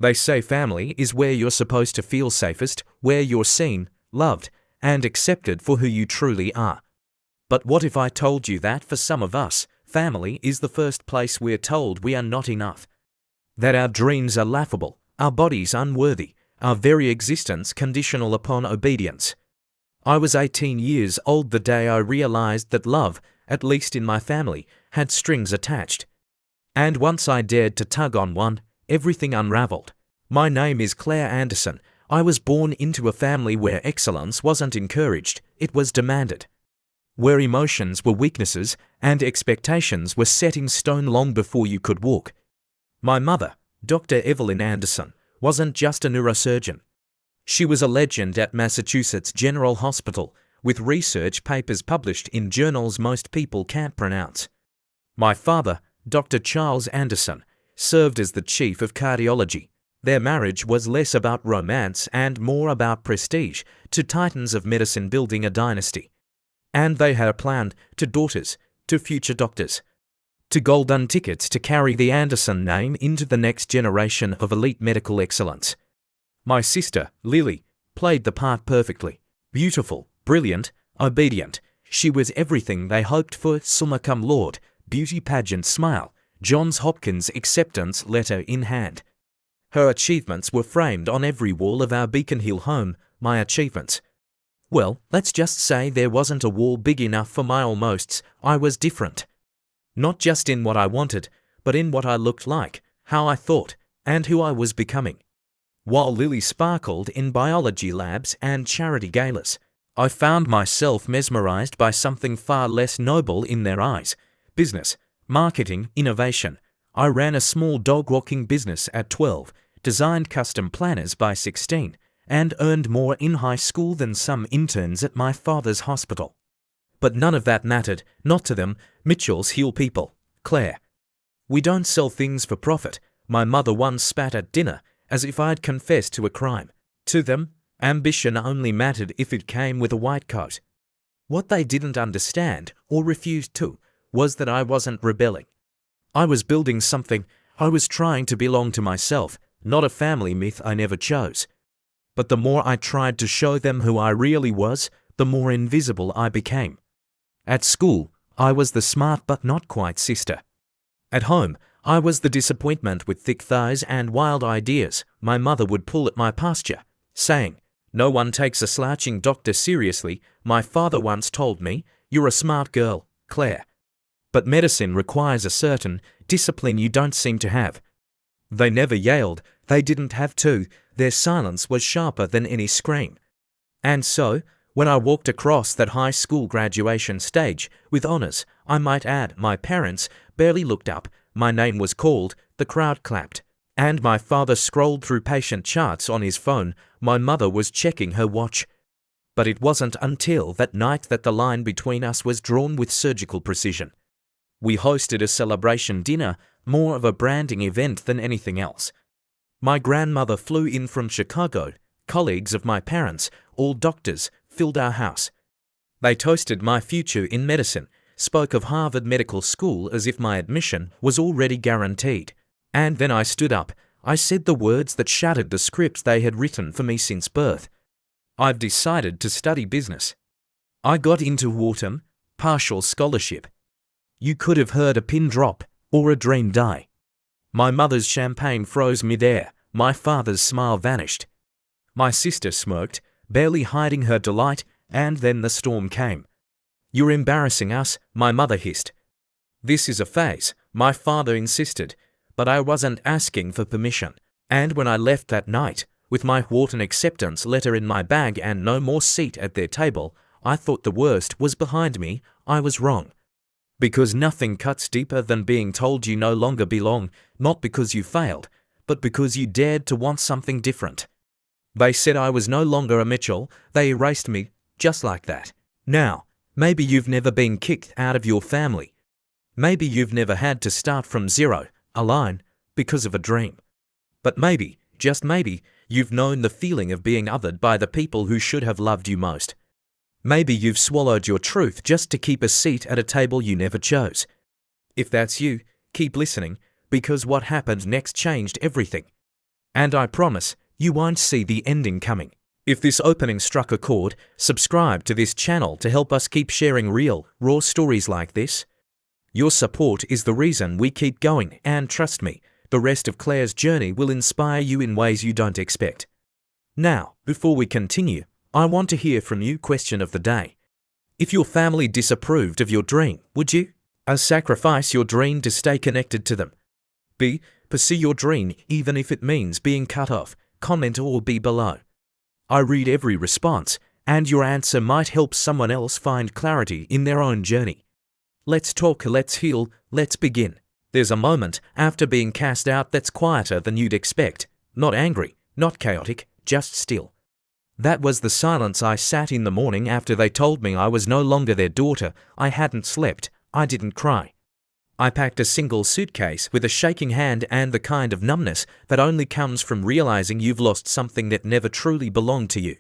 They say family is where you're supposed to feel safest, where you're seen, loved, and accepted for who you truly are. But what if I told you that for some of us, family is the first place we're told we are not enough? That our dreams are laughable, our bodies unworthy, our very existence conditional upon obedience. I was 18 years old the day I realized that love, at least in my family, had strings attached. And once I dared to tug on one, everything unraveled. My name is Claire Anderson. I was born into a family where excellence wasn't encouraged, it was demanded. Where emotions were weaknesses and expectations were set in stone long before you could walk. My mother, Dr. Evelyn Anderson, wasn't just a neurosurgeon. She was a legend at Massachusetts General Hospital, with research papers published in journals most people can't pronounce. My father, Dr. Charles Anderson, served as the chief of cardiology. Their marriage was less about romance and more about prestige, to titans of medicine building a dynasty. And they had a plan to daughters, to future doctors, to golden tickets to carry the Anderson name into the next generation of elite medical excellence. My sister, Lily, played the part perfectly. Beautiful, brilliant, obedient. She was everything they hoped for. Summa cum laude, beauty pageant smile, Johns Hopkins acceptance letter in hand. Her achievements were framed on every wall of our Beacon Hill home, my achievements. Well, let's just say there wasn't a wall big enough for my almosts. I was different. Not just in what I wanted, but in what I looked like, how I thought, and who I was becoming. While Lily sparkled in biology labs and charity galas, I found myself mesmerized by something far less noble in their eyes: business, marketing, innovation. I ran a small dog-walking business at 12, designed custom planners by 16, and earned more in high school than some interns at my father's hospital. But none of that mattered, not to them, Mitchell's Hill people. Claire. We don't sell things for profit, my mother once spat at dinner, as if I'd confessed to a crime. To them, ambition only mattered if it came with a white coat. What they didn't understand, or refused to, was that I wasn't rebelling. I was building something. I was trying to belong to myself, not a family myth I never chose. But the more I tried to show them who I really was, the more invisible I became. At school, I was the smart but not quite sister. At home, I was the disappointment with thick thighs and wild ideas. My mother would pull at my pasture, saying, "No one takes a slouching doctor seriously." My father once told me, "You're a smart girl, Claire. But medicine requires a certain discipline you don't seem to have." They never yelled, they didn't have to, their silence was sharper than any scream. And so, when I walked across that high school graduation stage, with honors, I might add, my parents barely looked up, my name was called, the crowd clapped, and my father scrolled through patient charts on his phone, my mother was checking her watch. But it wasn't until that night that the line between us was drawn with surgical precision. We hosted a celebration dinner, more of a branding event than anything else. My grandmother flew in from Chicago, colleagues of my parents, all doctors, filled our house. They toasted my future in medicine, spoke of Harvard Medical School as if my admission was already guaranteed. And then I stood up, I said the words that shattered the script they had written for me since birth. I've decided to study business. I got into Wharton, partial scholarship. You could have heard a pin drop, or a dream die. My mother's champagne froze midair, my father's smile vanished. My sister smirked, barely hiding her delight, and then the storm came. "You're embarrassing us," my mother hissed. "This is a phase," my father insisted, but I wasn't asking for permission. And when I left that night, with my Wharton acceptance letter in my bag and no more seat at their table, I thought the worst was behind me. I was wrong. Because nothing cuts deeper than being told you no longer belong, not because you failed, but because you dared to want something different. They said I was no longer a Mitchell, they erased me, just like that. Now, maybe you've never been kicked out of your family. Maybe you've never had to start from zero, a line, because of a dream. But maybe, just maybe, you've known the feeling of being othered by the people who should have loved you most. Maybe you've swallowed your truth just to keep a seat at a table you never chose. If that's you, keep listening, because what happened next changed everything. And I promise, you won't see the ending coming. If this opening struck a chord, subscribe to this channel to help us keep sharing real, raw stories like this. Your support is the reason we keep going, and trust me, the rest of Claire's journey will inspire you in ways you don't expect. Now, before we continue, I want to hear from you. Question of the day. If your family disapproved of your dream, would you A. Sacrifice your dream to stay connected to them? B. Pursue your dream even if it means being cut off? Comment or B below. I read every response, and your answer might help someone else find clarity in their own journey. Let's talk, let's heal, let's begin. There's a moment after being cast out that's quieter than you'd expect. Not angry, not chaotic, just still. That was the silence I sat in the morning after they told me I was no longer their daughter. I hadn't slept. I didn't cry. I packed a single suitcase with a shaking hand and the kind of numbness that only comes from realizing you've lost something that never truly belonged to you.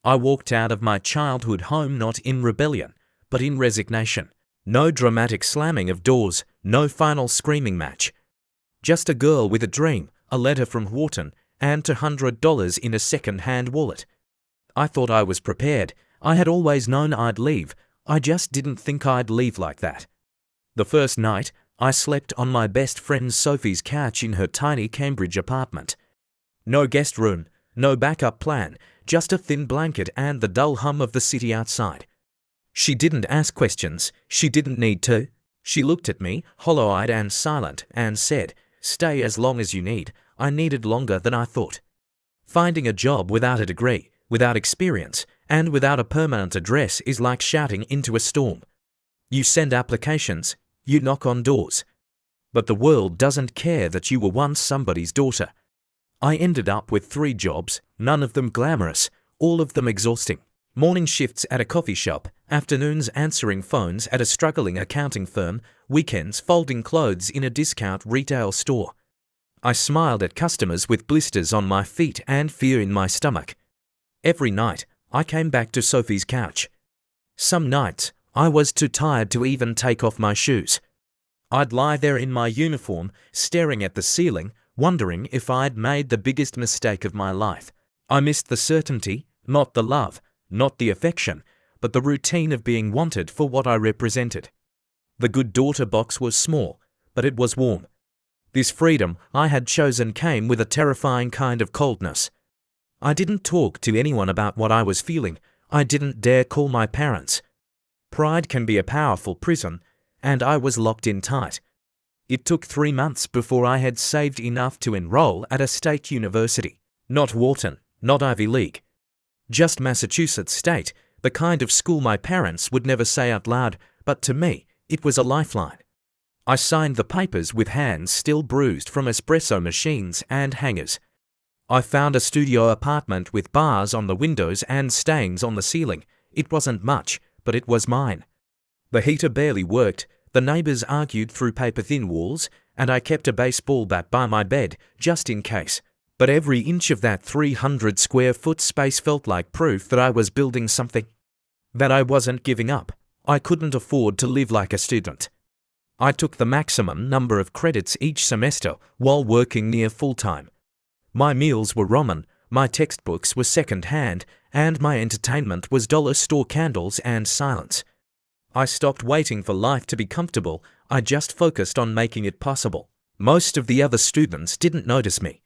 I walked out of my childhood home not in rebellion, but in resignation. No dramatic slamming of doors, no final screaming match. Just a girl with a dream, a letter from Wharton, and $200 in a second-hand wallet. I thought I was prepared. I had always known I'd leave. I just didn't think I'd leave like that. The first night, I slept on my best friend Sophie's couch in her tiny Cambridge apartment. No guest room, no backup plan, just a thin blanket and the dull hum of the city outside. She didn't ask questions. She didn't need to. She looked at me, hollow-eyed and silent, and said, "Stay as long as you need." I needed longer than I thought. Finding a job without a degree, without experience, and without a permanent address is like shouting into a storm. You send applications, you knock on doors. But the world doesn't care that you were once somebody's daughter. I ended up with 3 jobs, none of them glamorous, all of them exhausting. Morning shifts at a coffee shop, afternoons answering phones at a struggling accounting firm, weekends folding clothes in a discount retail store. I smiled at customers with blisters on my feet and fear in my stomach. Every night, I came back to Sophie's couch. Some nights, I was too tired to even take off my shoes. I'd lie there in my uniform, staring at the ceiling, wondering if I'd made the biggest mistake of my life. I missed the certainty, not the love, not the affection, but the routine of being wanted for what I represented. The good daughter box was small, but it was warm. This freedom I had chosen came with a terrifying kind of coldness. I didn't talk to anyone about what I was feeling. I didn't dare call my parents. Pride can be a powerful prison, and I was locked in tight. It took 3 months before I had saved enough to enroll at a state university. Not Wharton, not Ivy League. Just Massachusetts State, the kind of school my parents would never say out loud, but to me, it was a lifeline. I signed the papers with hands still bruised from espresso machines and hangers. I found a studio apartment with bars on the windows and stains on the ceiling. It wasn't much, but it was mine. The heater barely worked, the neighbors argued through paper-thin walls, and I kept a baseball bat by my bed, just in case. But every inch of that 300-square-foot space felt like proof that I was building something. That I wasn't giving up. I couldn't afford to live like a student. I took the maximum number of credits each semester while working near full-time. My meals were ramen, my textbooks were second-hand, and my entertainment was dollar store candles and silence. I stopped waiting for life to be comfortable. I just focused on making it possible. Most of the other students didn't notice me.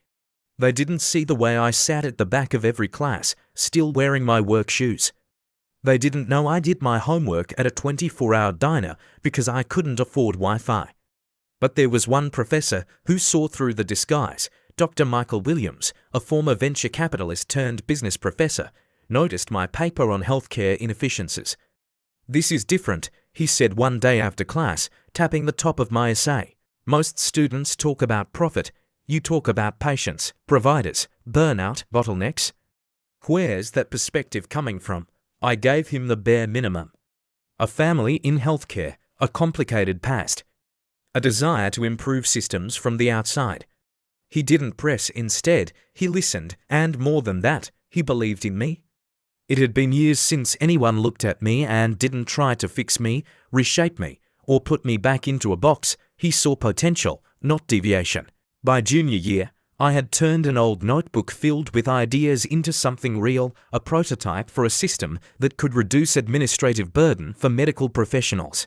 They didn't see the way I sat at the back of every class, still wearing my work shoes. They didn't know I did my homework at a 24-hour diner because I couldn't afford Wi-Fi. But there was one professor who saw through the disguise. Dr. Michael Williams, a former venture capitalist turned business professor, noticed my paper on healthcare inefficiencies. "This is different," he said one day after class, tapping the top of my essay. "Most students talk about profit. You talk about patients, providers, burnout, bottlenecks. Where's that perspective coming from?" I gave him the bare minimum. A family in healthcare, a complicated past, a desire to improve systems from the outside. He didn't press, instead, he listened, and more than that, he believed in me. It had been years since anyone looked at me and didn't try to fix me, reshape me, or put me back into a box. He saw potential, not deviation. By junior year, I had turned an old notebook filled with ideas into something real, a prototype for a system that could reduce administrative burden for medical professionals.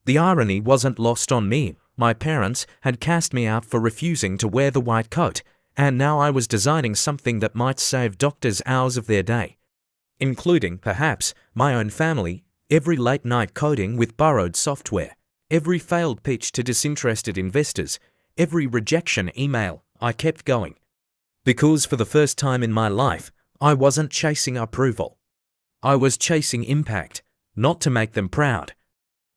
The irony wasn't lost on me. My parents had cast me out for refusing to wear the white coat, and now I was designing something that might save doctors hours of their day, including, perhaps, my own family, every late-night coding with borrowed software, every failed pitch to disinterested investors, every rejection email. I kept going. Because for the first time in my life, I wasn't chasing approval. I was chasing impact, not to make them proud,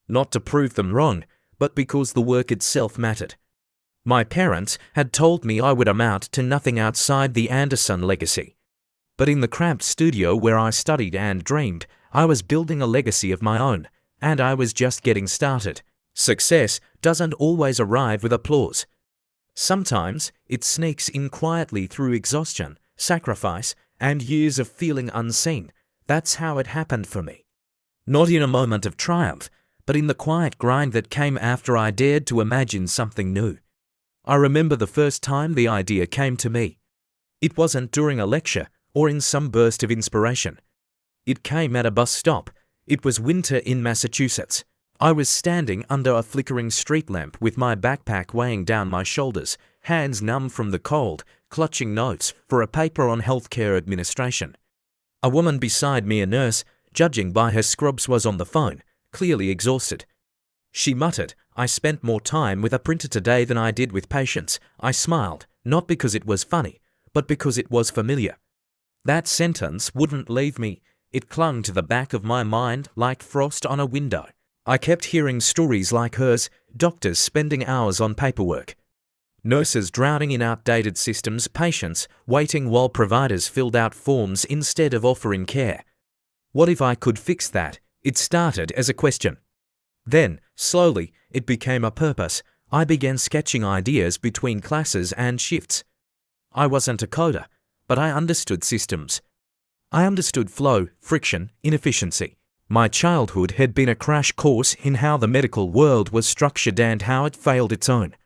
not to prove them wrong, but because the work itself mattered. My parents had told me I would amount to nothing outside the Anderson legacy. But in the cramped studio where I studied and dreamed, I was building a legacy of my own, and I was just getting started. Success doesn't always arrive with applause. Sometimes it sneaks in quietly through exhaustion, sacrifice, and years of feeling unseen. That's how it happened for me. Not in a moment of triumph, but in the quiet grind that came after I dared to imagine something new. I remember the first time the idea came to me. It wasn't during a lecture or in some burst of inspiration. It came at a bus stop. It was winter in Massachusetts. I was standing under a flickering street lamp with my backpack weighing down my shoulders, hands numb from the cold, clutching notes for a paper on healthcare administration. A woman beside me, a nurse, judging by her scrubs, was on the phone, clearly exhausted. She muttered, "I spent more time with a printer today than I did with patients." I smiled, not because it was funny, but because it was familiar. That sentence wouldn't leave me. It clung to the back of my mind like frost on a window. I kept hearing stories like hers, doctors spending hours on paperwork, nurses drowning in outdated systems, patients waiting while providers filled out forms instead of offering care. What if I could fix that? It started as a question. Then, slowly, it became a purpose. I began sketching ideas between classes and shifts. I wasn't a coder, but I understood systems. I understood flow, friction, inefficiency. My childhood had been a crash course in how the medical world was structured and how it failed its own.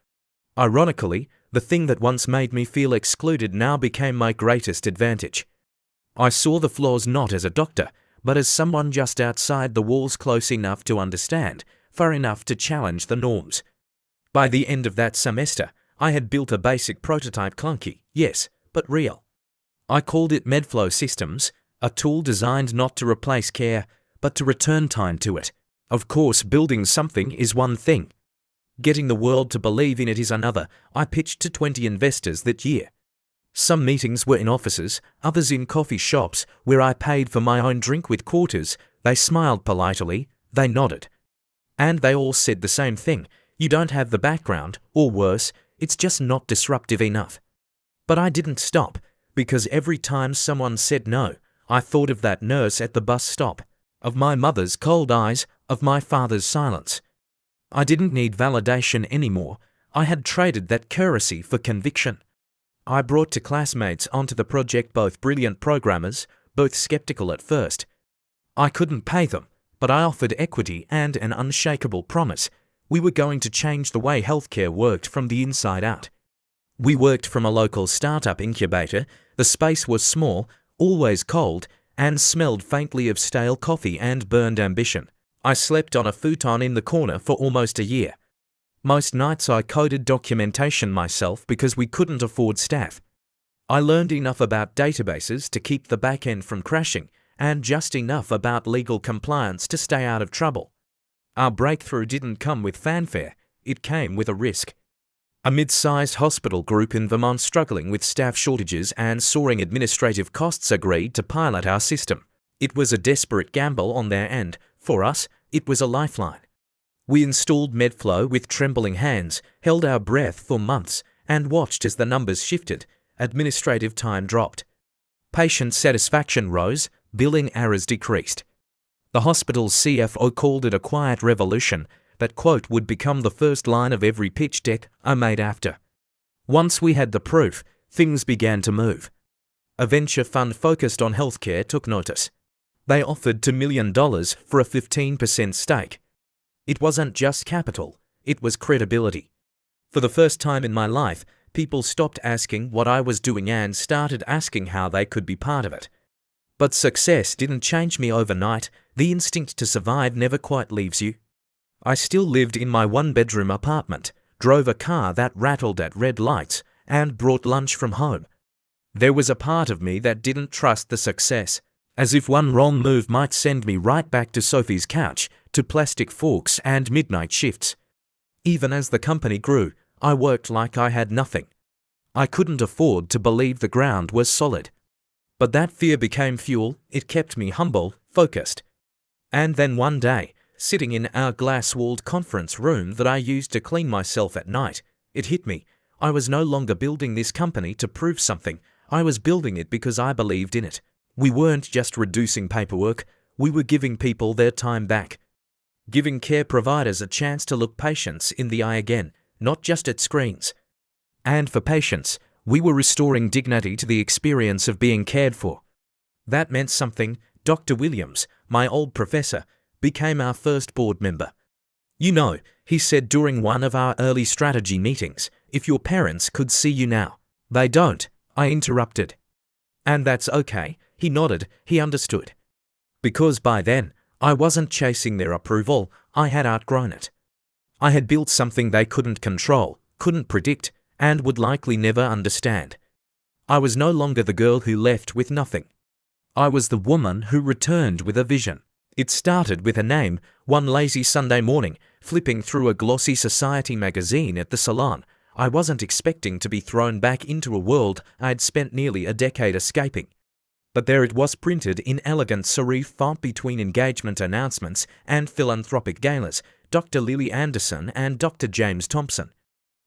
Ironically, the thing that once made me feel excluded now became my greatest advantage. I saw the flaws not as a doctor, but as someone just outside the walls, close enough to understand, far enough to challenge the norms. By the end of that semester, I had built a basic prototype, clunky, yes, but real. I called it MedFlow Systems, a tool designed not to replace care, but to return time to it. Of course, building something is one thing. Getting the world to believe in it is another. I pitched to 20 investors that year. Some meetings were in offices, others in coffee shops where I paid for my own drink with quarters. They smiled politely, they nodded. And they all said the same thing: you don't have the background, or worse, it's just not disruptive enough. But I didn't stop, because every time someone said no, I thought of that nurse at the bus stop, of my mother's cold eyes, of my father's silence. I didn't need validation anymore. I had traded that courtesy for conviction. I brought to classmates onto the project, both brilliant programmers, both skeptical at first. I couldn't pay them, but I offered equity and an unshakable promise. We were going to change the way healthcare worked from the inside out. We worked from a local startup incubator. The space was small, always cold, and smelled faintly of stale coffee and burned ambition. I slept on a futon in the corner for almost a year. Most nights I coded documentation myself because we couldn't afford staff. I learned enough about databases to keep the back end from crashing, and just enough about legal compliance to stay out of trouble. Our breakthrough didn't come with fanfare, it came with a risk. A mid-sized hospital group in Vermont struggling with staff shortages and soaring administrative costs agreed to pilot our system. It was a desperate gamble on their end. For us, it was a lifeline. We installed MedFlow with trembling hands, held our breath for months, and watched as the numbers shifted. Administrative time dropped. Patient satisfaction rose, billing errors decreased. The hospital's CFO called it a quiet revolution. That quote would become the first line of every pitch deck I made after. Once we had the proof, things began to move. A venture fund focused on healthcare took notice. They offered $2 million for a 15% stake. It wasn't just capital, it was credibility. For the first time in my life, people stopped asking what I was doing and started asking how they could be part of it. But success didn't change me overnight. The instinct to survive never quite leaves you. I still lived in my one-bedroom apartment, drove a car that rattled at red lights, and brought lunch from home. There was a part of me that didn't trust the success, as if one wrong move might send me right back to Sophie's couch, to plastic forks and midnight shifts. Even as the company grew, I worked like I had nothing. I couldn't afford to believe the ground was solid. But that fear became fuel. It kept me humble, focused. And then one day, sitting in our glass-walled conference room that I used to clean myself at night, it hit me. I was no longer building this company to prove something. I was building it because I believed in it. We weren't just reducing paperwork. We were giving people their time back. Giving care providers a chance to look patients in the eye again, not just at screens. And for patients, we were restoring dignity to the experience of being cared for. That meant something. Dr. Williams, my old professor, became our first board member. You know, he said during one of our early strategy meetings, if your parents could see you now. They don't, I interrupted. And that's okay, he nodded, he understood. Because by then, I wasn't chasing their approval, I had outgrown it. I had built something they couldn't control, couldn't predict, and would likely never understand. I was no longer the girl who left with nothing. I was the woman who returned with a vision. It started with a name. One lazy Sunday morning, flipping through a glossy society magazine at the salon, I wasn't expecting to be thrown back into a world I'd spent nearly a decade escaping. But there it was, printed in elegant serif font between engagement announcements and philanthropic galas, Dr. Lily Anderson and Dr. James Thompson.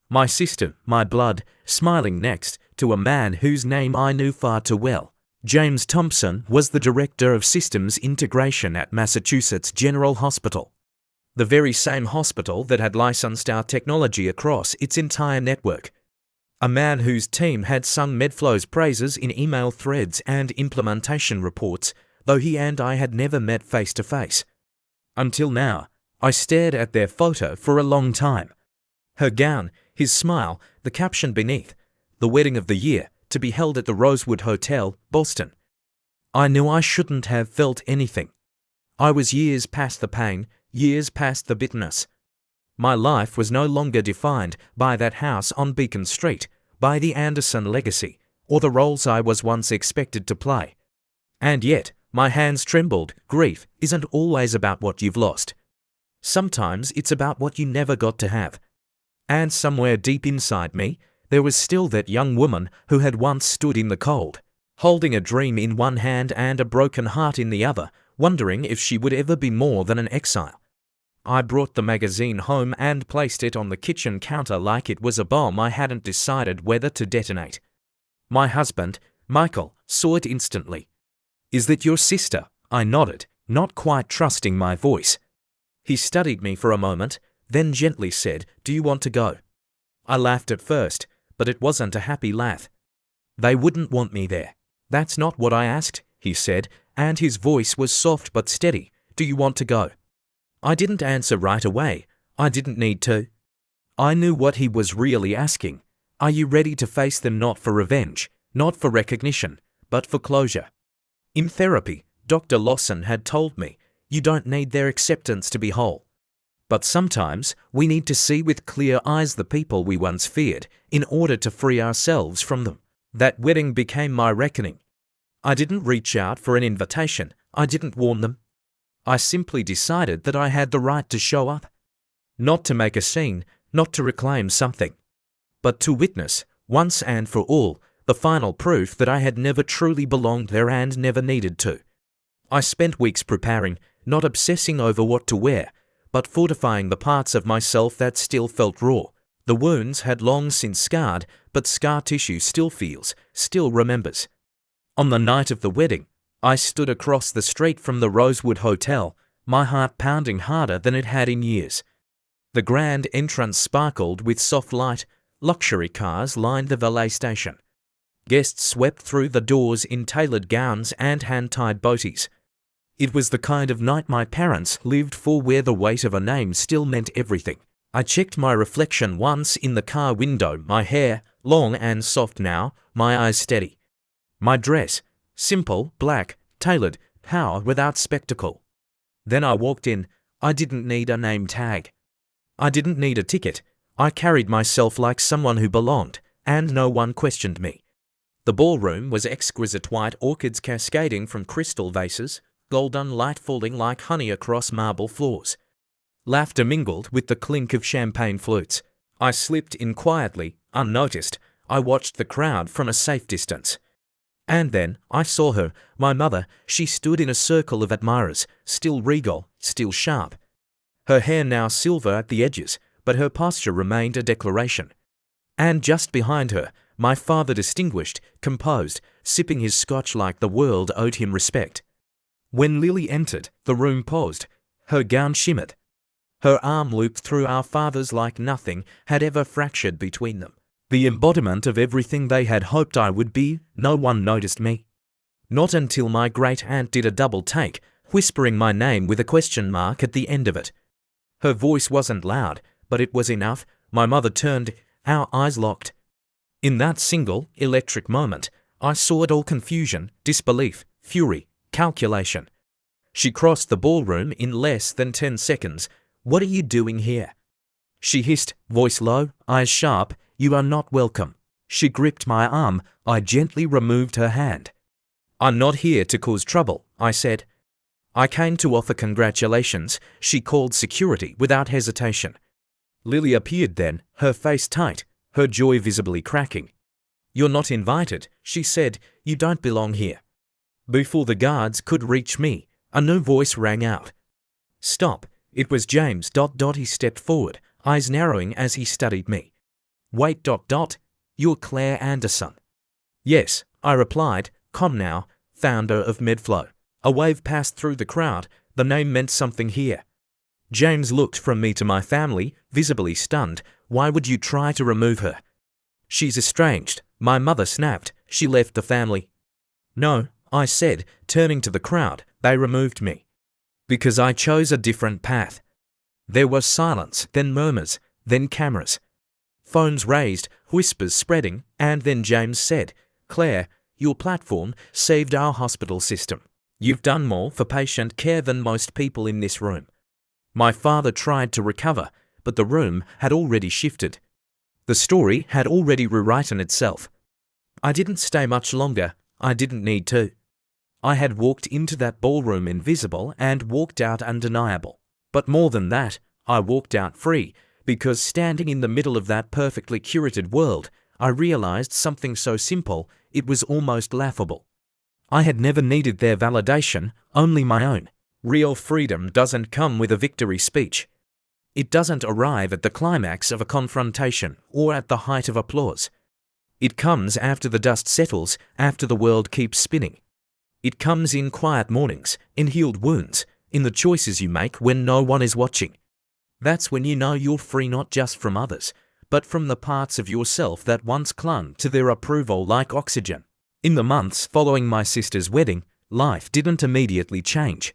My sister, my blood, smiling next to a man whose name I knew far too well. James Thompson was the Director of Systems Integration at Massachusetts General Hospital, the very same hospital that had licensed our technology across its entire network. A man whose team had sung Medflow's praises in email threads and implementation reports, though he and I had never met face to face. Until now, I stared at their photo for a long time. Her gown, his smile, the caption beneath, the wedding of the year, to be held at the Rosewood Hotel, Boston. I knew I shouldn't have felt anything. I was years past the pain, years past the bitterness. My life was no longer defined by that house on Beacon Street, by the Anderson legacy, or the roles I was once expected to play. And yet, my hands trembled. Grief isn't always about what you've lost. Sometimes it's about what you never got to have. And somewhere deep inside me, there was still that young woman who had once stood in the cold, holding a dream in one hand and a broken heart in the other, wondering if she would ever be more than an exile. I brought the magazine home and placed it on the kitchen counter like it was a bomb I hadn't decided whether to detonate. My husband, Michael, saw it instantly. "Is that your sister?" I nodded, not quite trusting my voice. He studied me for a moment, then gently said, "Do you want to go?" I laughed at first, but it wasn't a happy laugh. "They wouldn't want me there." "That's not what I asked," he said, and his voice was soft but steady. "Do you want to go?" I didn't answer right away. I didn't need to. I knew what he was really asking. Are you ready to face them, not for revenge, not for recognition, but for closure? In therapy, Dr. Lawson had told me, you don't need their acceptance to be whole. But sometimes we need to see with clear eyes the people we once feared in order to free ourselves from them. That wedding became my reckoning. I didn't reach out for an invitation. I didn't warn them. I simply decided that I had the right to show up. Not to make a scene, not to reclaim something, but to witness, once and for all, the final proof that I had never truly belonged there and never needed to. I spent weeks preparing, not obsessing over what to wear, but fortifying the parts of myself that still felt raw. The wounds had long since scarred, but scar tissue still feels, still remembers. On the night of the wedding, I stood across the street from the Rosewood Hotel, my heart pounding harder than it had in years. The grand entrance sparkled with soft light. Luxury cars lined the valet station. Guests swept through the doors in tailored gowns and hand-tied boaties. It was the kind of night my parents lived for, where the weight of a name still meant everything. I checked my reflection once in the car window. My hair, long and soft now, my eyes steady. My dress, simple, black, tailored, power without spectacle. Then I walked in. I didn't need a name tag. I didn't need a ticket. I carried myself like someone who belonged, and no one questioned me. The ballroom was exquisite, white orchids cascading from crystal vases, golden light falling like honey across marble floors. Laughter mingled with the clink of champagne flutes. I slipped in quietly, unnoticed. I watched the crowd from a safe distance. And then I saw her, my mother. She stood in a circle of admirers, still regal, still sharp. Her hair now silver at the edges, but her posture remained a declaration. And just behind her, my father, distinguished, composed, sipping his scotch like the world owed him respect. When Lily entered, the room paused. Her gown shimmered. Her arm looped through our father's like nothing had ever fractured between them. The embodiment of everything they had hoped I would be. No one noticed me. Not until my great-aunt did a double take, whispering my name with a question mark at the end of it. Her voice wasn't loud, but it was enough. My mother turned, our eyes locked. In that single, electric moment, I saw it all: confusion, disbelief, fury, calculation. She crossed the ballroom in less than 10 seconds. "What are you doing here?" she hissed, voice low, eyes sharp. "You are not welcome." She gripped my arm. I gently removed her hand. "I'm not here to cause trouble," I said. "I came to offer congratulations." She called security without hesitation. Lily appeared then, her face tight, her joy visibly cracking. "You're not invited," she said. "You don't belong here." Before the guards could reach me, a new voice rang out. "Stop." It was James. He stepped forward, eyes narrowing as he studied me. "Wait. You're Claire Anderson." "Yes," I replied. "Come now, founder of Medflow." A wave passed through the crowd. The name meant something here. James looked from me to my family, visibly stunned. "Why would you try to remove her?" "She's estranged," my mother snapped. "She left the family." "No," I said, turning to the crowd. "They removed me because I chose a different path." There was silence, then murmurs, then cameras. Phones raised, whispers spreading, and then James said, "Claire, your platform saved our hospital system. You've done more for patient care than most people in this room." My father tried to recover, but the room had already shifted. The story had already rewritten itself. I didn't stay much longer. I didn't need to. I had walked into that ballroom invisible and walked out undeniable. But more than that, I walked out free, because standing in the middle of that perfectly curated world, I realized something so simple, it was almost laughable. I had never needed their validation, only my own. Real freedom doesn't come with a victory speech. It doesn't arrive at the climax of a confrontation or at the height of applause. It comes after the dust settles, after the world keeps spinning. It comes in quiet mornings, in healed wounds, in the choices you make when no one is watching. That's when you know you're free, not just from others, but from the parts of yourself that once clung to their approval like oxygen. In the months following my sister's wedding, life didn't immediately change.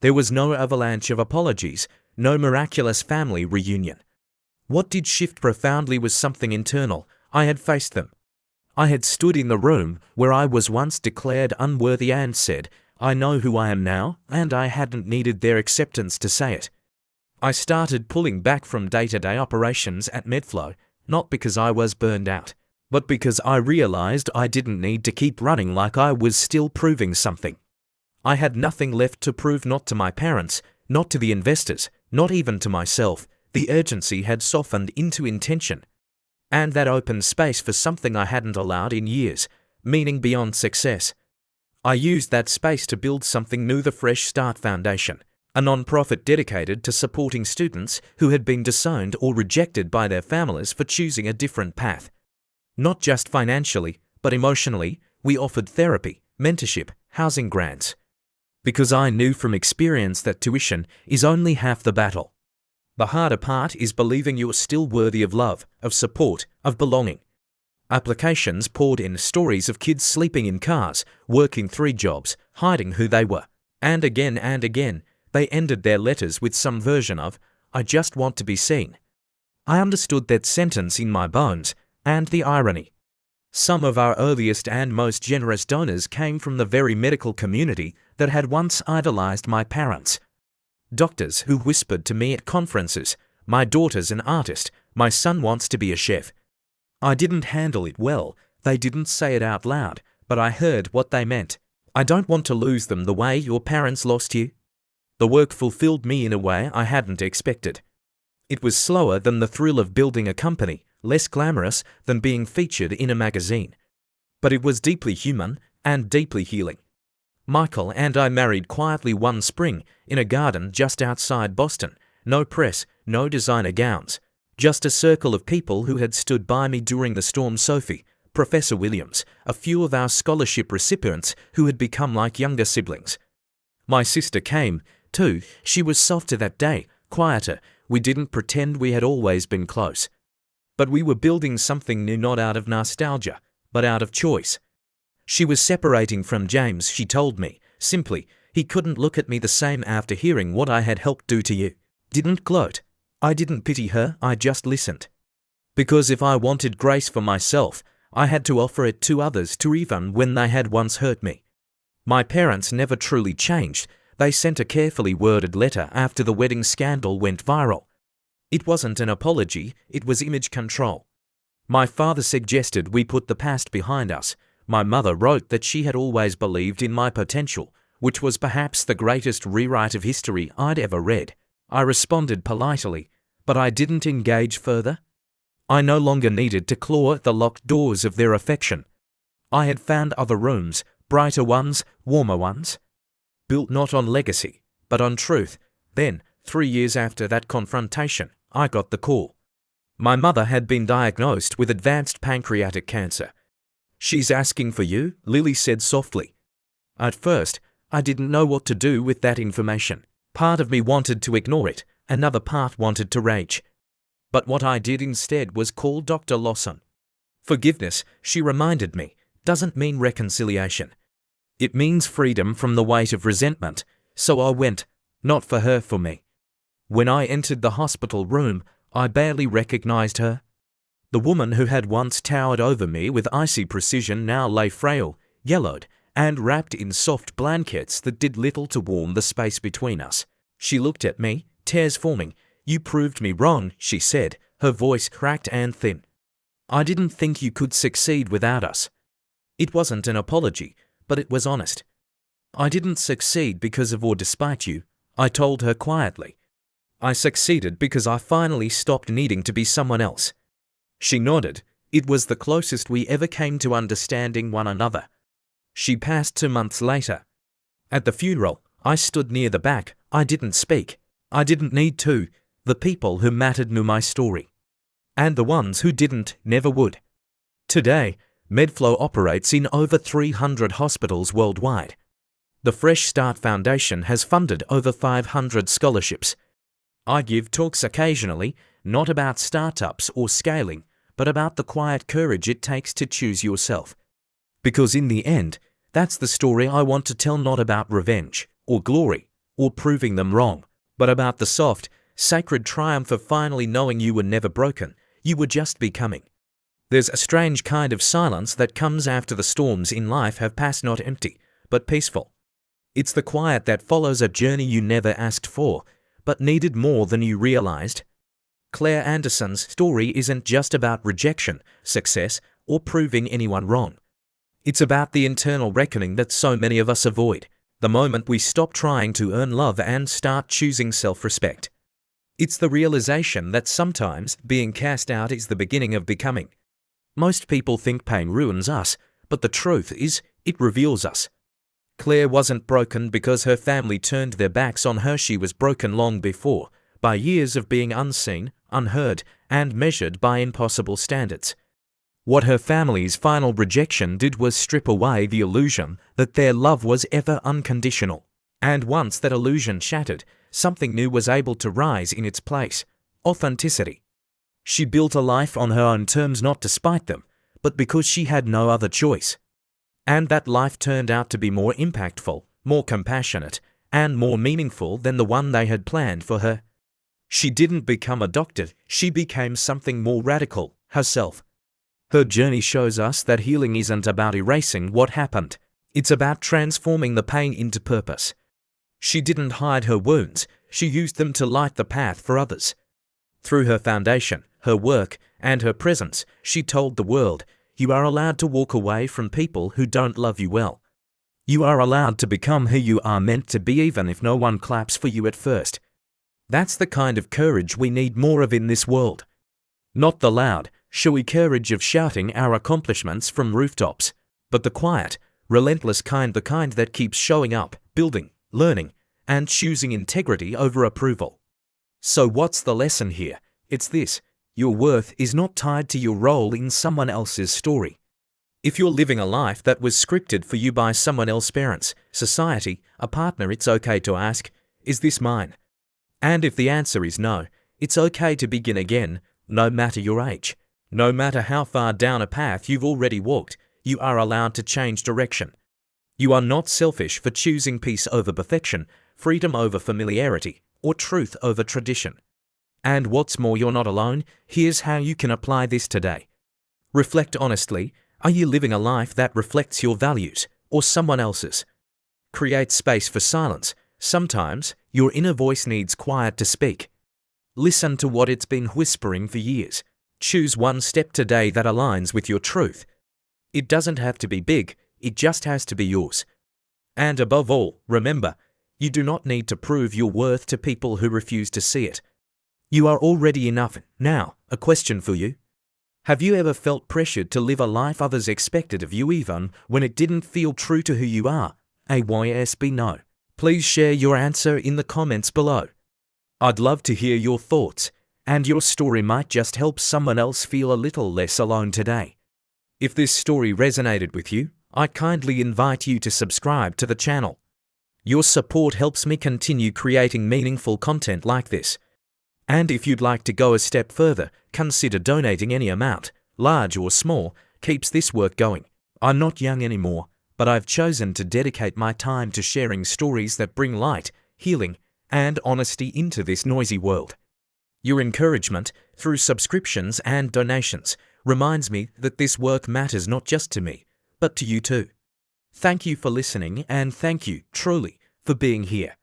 There was no avalanche of apologies, no miraculous family reunion. What did shift profoundly was something internal. I had faced them. I had stood in the room where I was once declared unworthy and said, "I know who I am now," and I hadn't needed their acceptance to say it. I started pulling back from day-to-day operations at Medflow, not because I was burned out, but because I realized I didn't need to keep running like I was still proving something. I had nothing left to prove, not to my parents, not to the investors, not even to myself. The urgency had softened into intention. And that opened space for something I hadn't allowed in years, meaning beyond success. I used that space to build something new, the Fresh Start Foundation, a non-profit dedicated to supporting students who had been disowned or rejected by their families for choosing a different path. Not just financially, but emotionally, we offered therapy, mentorship, housing grants. Because I knew from experience that tuition is only half the battle. The harder part is believing you're still worthy of love, of support, of belonging. Applications poured in, stories of kids sleeping in cars, working 3 jobs, hiding who they were. And again, they ended their letters with some version of, "I just want to be seen." I understood that sentence in my bones. And the irony. Some of our earliest and most generous donors came from the very medical community that had once idolized my parents. Doctors who whispered to me at conferences, "My daughter's an artist, my son wants to be a chef." I didn't handle it well, they didn't say it out loud, but I heard what they meant. I don't want to lose them the way your parents lost you. The work fulfilled me in a way I hadn't expected. It was slower than the thrill of building a company, less glamorous than being featured in a magazine. But it was deeply human and deeply healing. Michael and I married quietly one spring in a garden just outside Boston. No press, no designer gowns. Just a circle of people who had stood by me during the storm. Sophie, Professor Williams, a few of our scholarship recipients who had become like younger siblings. My sister came, too. She was softer that day, quieter. We didn't pretend we had always been close. But we were building something new, not out of nostalgia, but out of choice. She was separating from James, she told me, simply. He couldn't look at me the same after hearing what I had helped do to you. Didn't gloat. I didn't pity her, I just listened. Because if I wanted grace for myself, I had to offer it to others too, even when they had once hurt me. My parents never truly changed. They sent a carefully worded letter after the wedding scandal went viral. It wasn't an apology, it was image control. My father suggested we put the past behind us. My mother wrote that she had always believed in my potential, which was perhaps the greatest rewrite of history I'd ever read. I responded politely, but I didn't engage further. I no longer needed to claw at the locked doors of their affection. I had found other rooms, brighter ones, warmer ones. Built not on legacy, but on truth. Then, 3 years after that confrontation, I got the call. My mother had been diagnosed with advanced pancreatic cancer. "She's asking for you," Lily said softly. At first, I didn't know what to do with that information. Part of me wanted to ignore it, another part wanted to rage. But what I did instead was call Dr. Lawson. Forgiveness, she reminded me, doesn't mean reconciliation. It means freedom from the weight of resentment. So I went, not for her, for me. When I entered the hospital room, I barely recognized her. The woman who had once towered over me with icy precision now lay frail, yellowed, and wrapped in soft blankets that did little to warm the space between us. She looked at me, tears forming. "You proved me wrong," she said, her voice cracked and thin. "I didn't think you could succeed without us." It wasn't an apology, but it was honest. "I didn't succeed because of or despite you," I told her quietly. "I succeeded because I finally stopped needing to be someone else." She nodded. It was the closest we ever came to understanding one another. She passed 2 months later. At the funeral, I stood near the back. I didn't speak. I didn't need to. The people who mattered knew my story. And the ones who didn't never would. Today, Medflow operates in over 300 hospitals worldwide. The Fresh Start Foundation has funded over 500 scholarships. I give talks occasionally, not about startups or scaling, but about the quiet courage it takes to choose yourself. Because in the end, that's the story I want to tell, not about revenge, or glory, or proving them wrong, but about the soft, sacred triumph of finally knowing you were never broken, you were just becoming. There's a strange kind of silence that comes after the storms in life have passed, not empty, but peaceful. It's the quiet that follows a journey you never asked for, but needed more than you realized. Claire Anderson's story isn't just about rejection, success, or proving anyone wrong. It's about the internal reckoning that so many of us avoid, the moment we stop trying to earn love and start choosing self-respect. It's the realization that sometimes being cast out is the beginning of becoming. Most people think pain ruins us, but the truth is, it reveals us. Claire wasn't broken because her family turned their backs on her. She was broken long before, by years of being unseen, unheard, and measured by impossible standards. What her family's final rejection did was strip away the illusion that their love was ever unconditional. And once that illusion shattered, something new was able to rise in its place: authenticity. She built a life on her own terms, not despite them, but because she had no other choice. And that life turned out to be more impactful, more compassionate, and more meaningful than the one they had planned for her. She didn't become a doctor, she became something more radical, herself. Her journey shows us that healing isn't about erasing what happened. It's about transforming the pain into purpose. She didn't hide her wounds, she used them to light the path for others. Through her foundation, her work, and her presence, she told the world, you are allowed to walk away from people who don't love you well. You are allowed to become who you are meant to be even if no one claps for you at first. That's the kind of courage we need more of in this world. Not the loud, showy courage of shouting our accomplishments from rooftops, but the quiet, relentless kind, the kind that keeps showing up, building, learning, and choosing integrity over approval. So what's the lesson here? It's this: your worth is not tied to your role in someone else's story. If you're living a life that was scripted for you by someone else's parents, society, a partner, it's okay to ask, is this mine? And if the answer is no, it's okay to begin again, no matter your age. No matter how far down a path you've already walked, you are allowed to change direction. You are not selfish for choosing peace over perfection, freedom over familiarity, or truth over tradition. And what's more, you're not alone. Here's how you can apply this today. Reflect honestly. Are you living a life that reflects your values or someone else's? Create space for silence. Sometimes your inner voice needs quiet to speak. Listen to what it's been whispering for years. Choose one step today that aligns with your truth. It doesn't have to be big, it just has to be yours. And above all, remember, you do not need to prove your worth to people who refuse to see it. You are already enough. Now, a question for you. Have you ever felt pressured to live a life others expected of you even when it didn't feel true to who you are? AYSB no. Please share your answer in the comments below. I'd love to hear your thoughts, and your story might just help someone else feel a little less alone today. If this story resonated with you, I kindly invite you to subscribe to the channel. Your support helps me continue creating meaningful content like this. And if you'd like to go a step further, consider donating. Any amount, large or small, keeps this work going. I'm not young anymore, but I've chosen to dedicate my time to sharing stories that bring light, healing, and honesty into this noisy world. Your encouragement, through subscriptions and donations, reminds me that this work matters not just to me, but to you too. Thank you for listening, and thank you, truly, for being here.